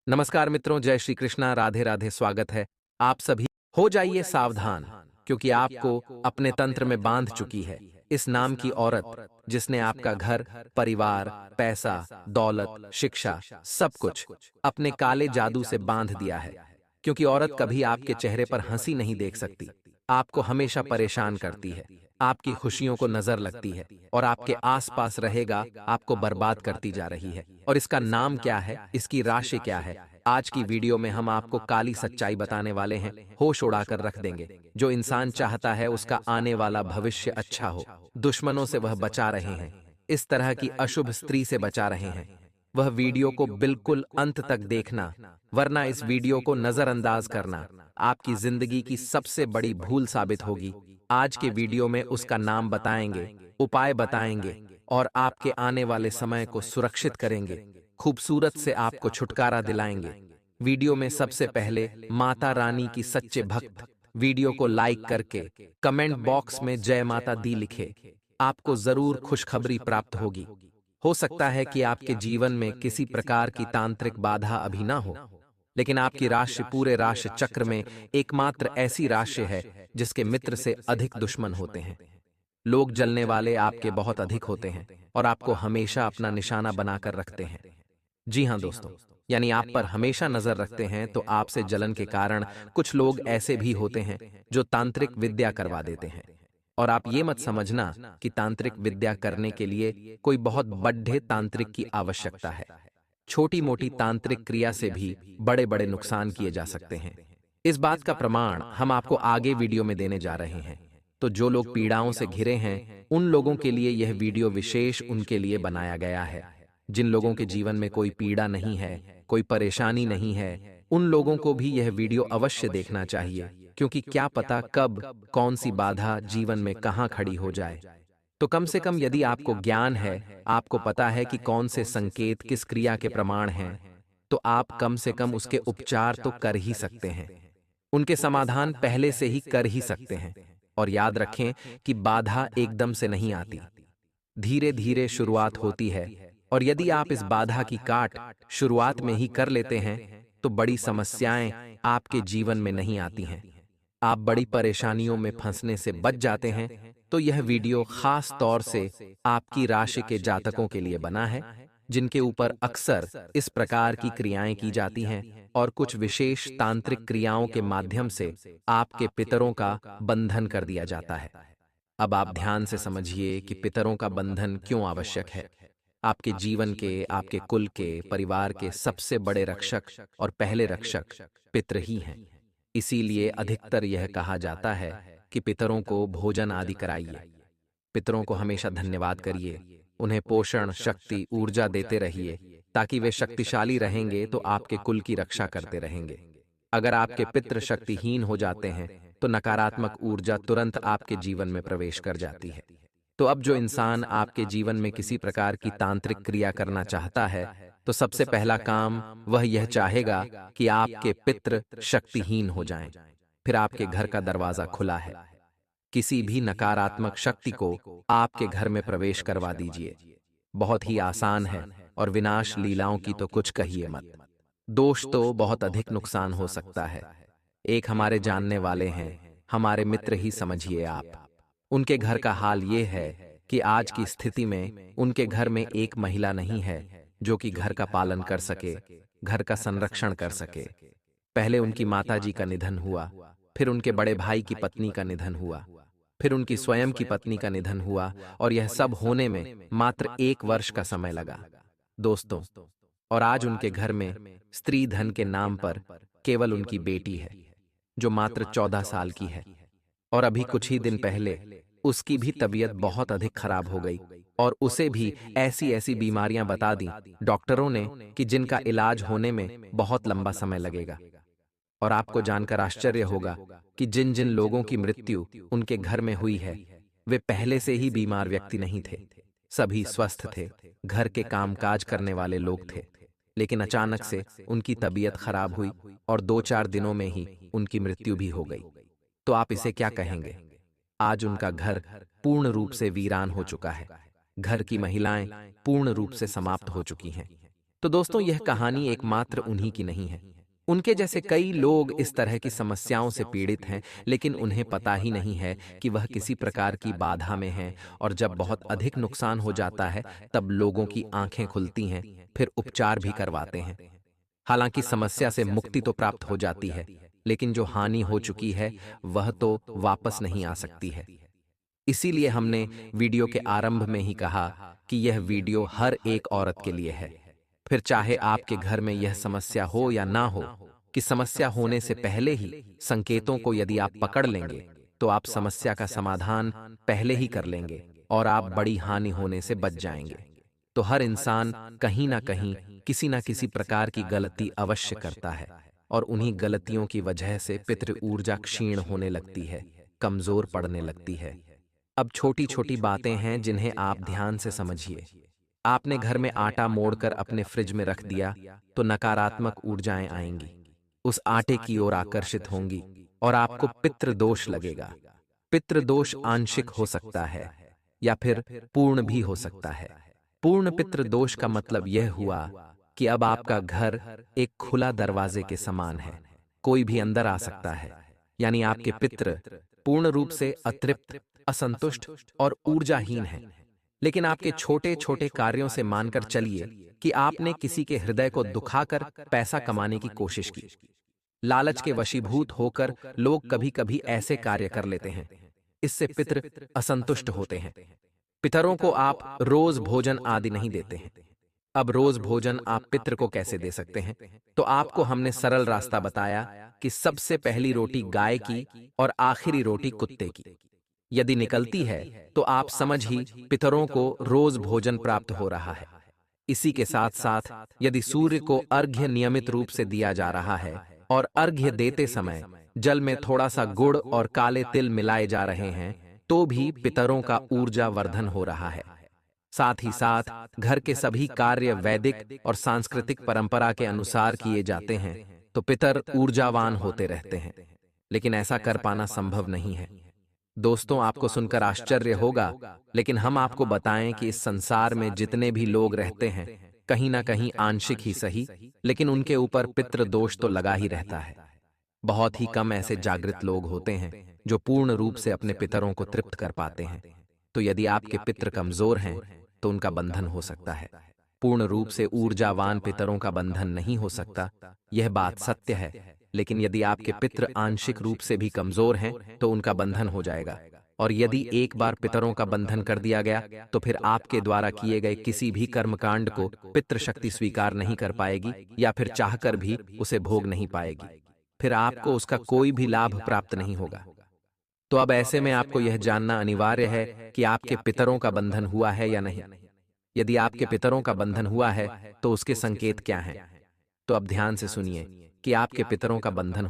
नमस्कार मित्रों, जय श्री कृष्णा, राधे राधे। स्वागत है आप सभी। हो जाइए सावधान, क्योंकि आपको अपने तंत्र में बांध चुकी है इस नाम की औरत, जिसने आपका घर, परिवार, पैसा, दौलत, शिक्षा, सब कुछ अपने काले जादू से बांध दिया है। क्योंकि औरत कभी आपके चेहरे पर हंसी नहीं देख सकती, आपको हमेशा परेशान करती है, आपकी खुशियों को नजर लगती है और आपके आसपास रहेगा, आपको बर्बाद करती जा रही है। और इसका नाम क्या है, इसकी राशि क्या है? आज की वीडियो में हम आपको काली सच्चाई बताने वाले हैं। होश उड़ाकर रख देंगे। जो इंसान चाहता है उसका आने वाला भविष्य अच्छा हो, दुश्मनों से वह बचा रहे हैं, इस तरह की अशुभ स्त्री से बचा रहे हैं। वह वीडियो को बिल्कुल अंत तक देखना, वरना इस वीडियो को नजरअंदाज करना आपकी जिंदगी की सबसे बड़ी भूल साबित होगी। आज के वीडियो में उसका नाम बताएंगे, उपाय बताएंगे और आपके आने वाले समय को सुरक्षित करेंगे, खूबसूरत से आपको छुटकारा दिलाएंगे। वीडियो में सबसे पहले माता रानी की सच्चे भक्त वीडियो को लाइक करके कमेंट बॉक्स में जय माता दी लिखे। आपको जरूर खुशखबरी प्राप्त होगी। हो सकता है कि आपके जीवन में किसी प्रकार की तांत्रिक बाधा अभी ना हो, लेकिन आपकी राशि पूरे राशि चक्र में एकमात्र ऐसी राशि है जिसके मित्र से अधिक दुश्मन होते हैं। लोग जलने वाले आपके बहुत अधिक होते हैं और आपको हमेशा अपना निशाना बनाकर रखते हैं। जी हाँ दोस्तों, यानी आप पर हमेशा नजर रखते हैं। तो आपसे जलन के कारण कुछ लोग ऐसे भी होते हैं जो तांत्रिक विद्या करवा देते हैं। और आप ये मत समझना कि तांत्रिक विद्या करने के लिए कोई बहुत बड्ढे तांत्रिक की आवश्यकता है। छोटी मोटी तांत्रिक क्रिया से भी बड़े बड़े नुकसान किए जा सकते हैं। इस बात का प्रमाण हम आपको आगे वीडियो में देने जा रहे हैं। तो जो लोग पीड़ाओं से घिरे हैं, उन लोगों के लिए यह वीडियो विशेष उनके लिए बनाया गया है। जिन लोगों के जीवन में कोई पीड़ा नहीं है, कोई परेशानी नहीं है, उन लोगों को भी यह वीडियो अवश्य देखना चाहिए, क्योंकि क्या पता कब कौन सी बाधा जीवन में कहां खड़ी हो जाए। तो कम से कम यदि आपको ज्ञान है, आपको पता है कि कौन से संकेत किस क्रिया के प्रमाण हैं, तो आप कम से कम उसके उपचार तो कर ही सकते हैं। उनके समाधान पहले से ही कर ही सकते हैं। और याद रखें कि बाधा एकदम से नहीं आती, धीरे धीरे शुरुआत होती है। और यदि आप इस बाधा की काट शुरुआत में ही कर लेते हैं, तो बड़ी समस्याएं आपके जीवन में नहीं आती हैं। आप बड़ी परेशानियों में फंसने से बच जाते हैं। तो यह वीडियो खास तौर से आपकी राशि के जातकों के लिए बना है, जिनके ऊपर अक्सर इस प्रकार की क्रियाएं की जाती हैं और कुछ विशेष तांत्रिक क्रियाओं के माध्यम से आपके पितरों का बंधन कर दिया जाता है। अब आप ध्यान से समझिए कि पितरों का बंधन क्यों आवश्यक है। आपके जीवन के, आपके कुल के, परिवार के सबसे बड़े रक्षक और पहले रक्षक पितृ ही हैं। इसीलिए अधिकतर यह कहा जाता है कि पितरों को भोजन आदि कराइए, पितरों को हमेशा धन्यवाद करिए, उन्हें पोषण, शक्ति, ऊर्जा देते रहिए, ताकि वे शक्तिशाली रहेंगे तो आपके कुल की रक्षा करते रहेंगे। अगर आपके पितृ शक्तिहीन हो जाते हैं तो नकारात्मक ऊर्जा तुरंत आपके जीवन में प्रवेश कर जाती है। तो अब जो इंसान आपके जीवन में किसी प्रकार की तांत्रिक क्रिया करना चाहता है, तो सबसे पहला काम वह यह चाहेगा कि आपके पितृ शक्तिहीन हो जाएं। फिर आपके घर का दरवाजा खुला है। किसी भी नकारात्मक शक्ति को आपके घर में प्रवेश करवा दीजिए। बहुत ही आसान है और विनाश लीलाओं की तो कुछ कहिए मत। दोष तो बहुत अधिक नुकसान हो सकता है। एक हमारे जानने वाले हैं, हमारे मित्र ही समझिए आप। उनके घर का हाल ये है कि आज की स्थिति में उनके घर में एक महिला नहीं है जो कि घर का पालन कर सके, घर का संरक्षण कर सके। पहले उनकी माताजी का निधन हुआ, फिर उनके बड़े भाई की पत्नी का निधन हुआ, फिर उनकी स्वयं की पत्नी का निधन हुआ, और यह सब होने में मात्र 1 वर्ष का समय लगा दोस्तों। और आज उनके घर में स्त्री धन के नाम पर केवल उनकी बेटी है, जो मात्र 14 साल की है। और अभी कुछ ही दिन पहले उसकी भी तबीयत बहुत अधिक खराब हो गई और उसे भी ऐसी ऐसी बीमारियां बता दी डॉक्टरों ने कि जिनका इलाज होने में बहुत लंबा समय लगेगा। और आपको जानकर आश्चर्य होगा कि जिन जिन लोगों की मृत्यु उनके घर में हुई है, वे पहले से ही बीमार व्यक्ति नहीं थे, सभी स्वस्थ थे, घर के कामकाज करने वाले लोग थे। लेकिन अचानक से उनकी तबीयत खराब हुई और 2-4 दिनों में ही उनकी मृत्यु भी हो गई। तो आप इसे क्या कहेंगे? आज उनका घर पूर्ण रूप से वीरान हो चुका है, घर की महिलाएं पूर्ण रूप से समाप्त हो चुकी हैं। तो दोस्तों, यह कहानी एकमात्र उन्हीं की नहीं है। उनके जैसे कई लोग इस तरह की समस्याओं से पीड़ित हैं, लेकिन उन्हें पता ही नहीं है कि वह किसी प्रकार की बाधा में हैं, और जब बहुत अधिक नुकसान हो जाता है, तब लोगों की आंखें खुलती हैं, फिर उपचार भी करवाते हैं। हालांकि समस्या से मुक्ति तो प्राप्त हो जाती है, लेकिन जो हानि हो चुकी है, वह तो वापस नहीं आ सकती है। इसीलिए हमने वीडियो के आरंभ में ही कहा कि यह वीडियो हर एक औरत के लिए है। फिर चाहे आपके घर में यह समस्या हो या ना हो, कि समस्या होने से पहले ही संकेतों को यदि आप पकड़ लेंगे, तो आप समस्या का समाधान पहले ही कर लेंगे और आप बड़ी हानि होने से बच जाएंगे। तो हर इंसान कहीं ना कहीं किसी ना किसी प्रकार की गलती अवश्य करता है, और उन्हीं गलतियों की वजह से पितृ ऊर्जा क्षीण होने लगती है, कमजोर पड़ने लगती है। अब छोटी छोटी बातें हैं जिन्हें आप ध्यान से समझिए। आपने घर में आटा मोड़कर अपने फ्रिज में रख दिया, तो नकारात्मक ऊर्जाएं आएंगी, उस आटे की ओर आकर्षित होंगी, और आपको पितृदोष लगेगा। पितृदोष आंशिक हो सकता है या फिर पूर्ण भी हो सकता है। पूर्ण पितृदोष का मतलब यह हुआ कि अब आपका घर एक खुला दरवाजे के समान है, कोई भी अंदर आ सकता है। यानी आपके पितृ पूर्ण रूप से अतृप्त, असंतुष्ट और ऊर्जाहीन हैं। लेकिन आपके छोटे छोटे कार्यों से मानकर चलिए कि आपने किसी के हृदय को दुखाकर पैसा कमाने की कोशिश की। लालच के वशीभूत होकर लोग कभी कभी ऐसे कार्य कर लेते हैं। इससे पितृ असंतुष्ट होते हैं। पितरों को आप रोज भोजन आदि नहीं देते हैं। अब रोज भोजन आप पितृ को कैसे दे सकते हैं? तो आपको हमने सरल रास्ता बताया कि सबसे पहली रोटी गाय की और आखिरी रोटी कुत्ते की यदि निकलती है, तो आप समझ ही पितरों को रोज भोजन प्राप्त हो रहा है। इसी के साथ साथ यदि सूर्य को अर्घ्य नियमित रूप से दिया जा रहा है और अर्घ्य देते समय जल में थोड़ा सा गुड़ और काले तिल मिलाए जा रहे हैं, तो भी पितरों का ऊर्जा वर्धन हो रहा है। साथ ही साथ घर के सभी कार्य वैदिक और सांस्कृतिक परंपरा के अनुसार किए जाते हैं, तो पितर ऊर्जावान होते रहते हैं। लेकिन ऐसा कर पाना संभव नहीं है। दोस्तों, आपको सुनकर आश्चर्य होगा, लेकिन हम आपको बताएं कि इस संसार में जितने भी लोग रहते हैं, कहीं ना कहीं आंशिक ही सही, लेकिन उनके ऊपर पितृ दोष तो लगा ही रहता है। बहुत ही कम ऐसे जागृत लोग होते हैं जो पूर्ण रूप से अपने पितरों को तृप्त कर पाते हैं। तो यदि आपके पितृ कमजोर हैं, तो उनका बंधन हो सकता है। पूर्ण रूप से ऊर्जावान पितरों का बंधन नहीं हो सकता, यह बात सत्य है। लेकिन यदि आपके पितृ आंशिक रूप से भी कमजोर हैं, तो उनका बंधन हो जाएगा। और यदि एक बार पितरों का बंधन कर दिया गया, तो फिर आपके द्वारा किए गए किसी भी कर्मकांड को पितृशक्ति स्वीकार नहीं कर पाएगी, या फिर चाहकर भी उसे भोग नहीं पाएगी। फिर आपको उसका कोई भी लाभ प्राप्त नहीं होगा। तो अब ऐसे में आपको यह जानना अनिवार्य है कि आपके पितरों का बंधन हुआ है या नहीं। यदि आपके पितरों का बंधन हुआ है, तो उसके संकेत क्या हैं? तो अब ध्यान से सुनिए कि आपके पितरों का बंधन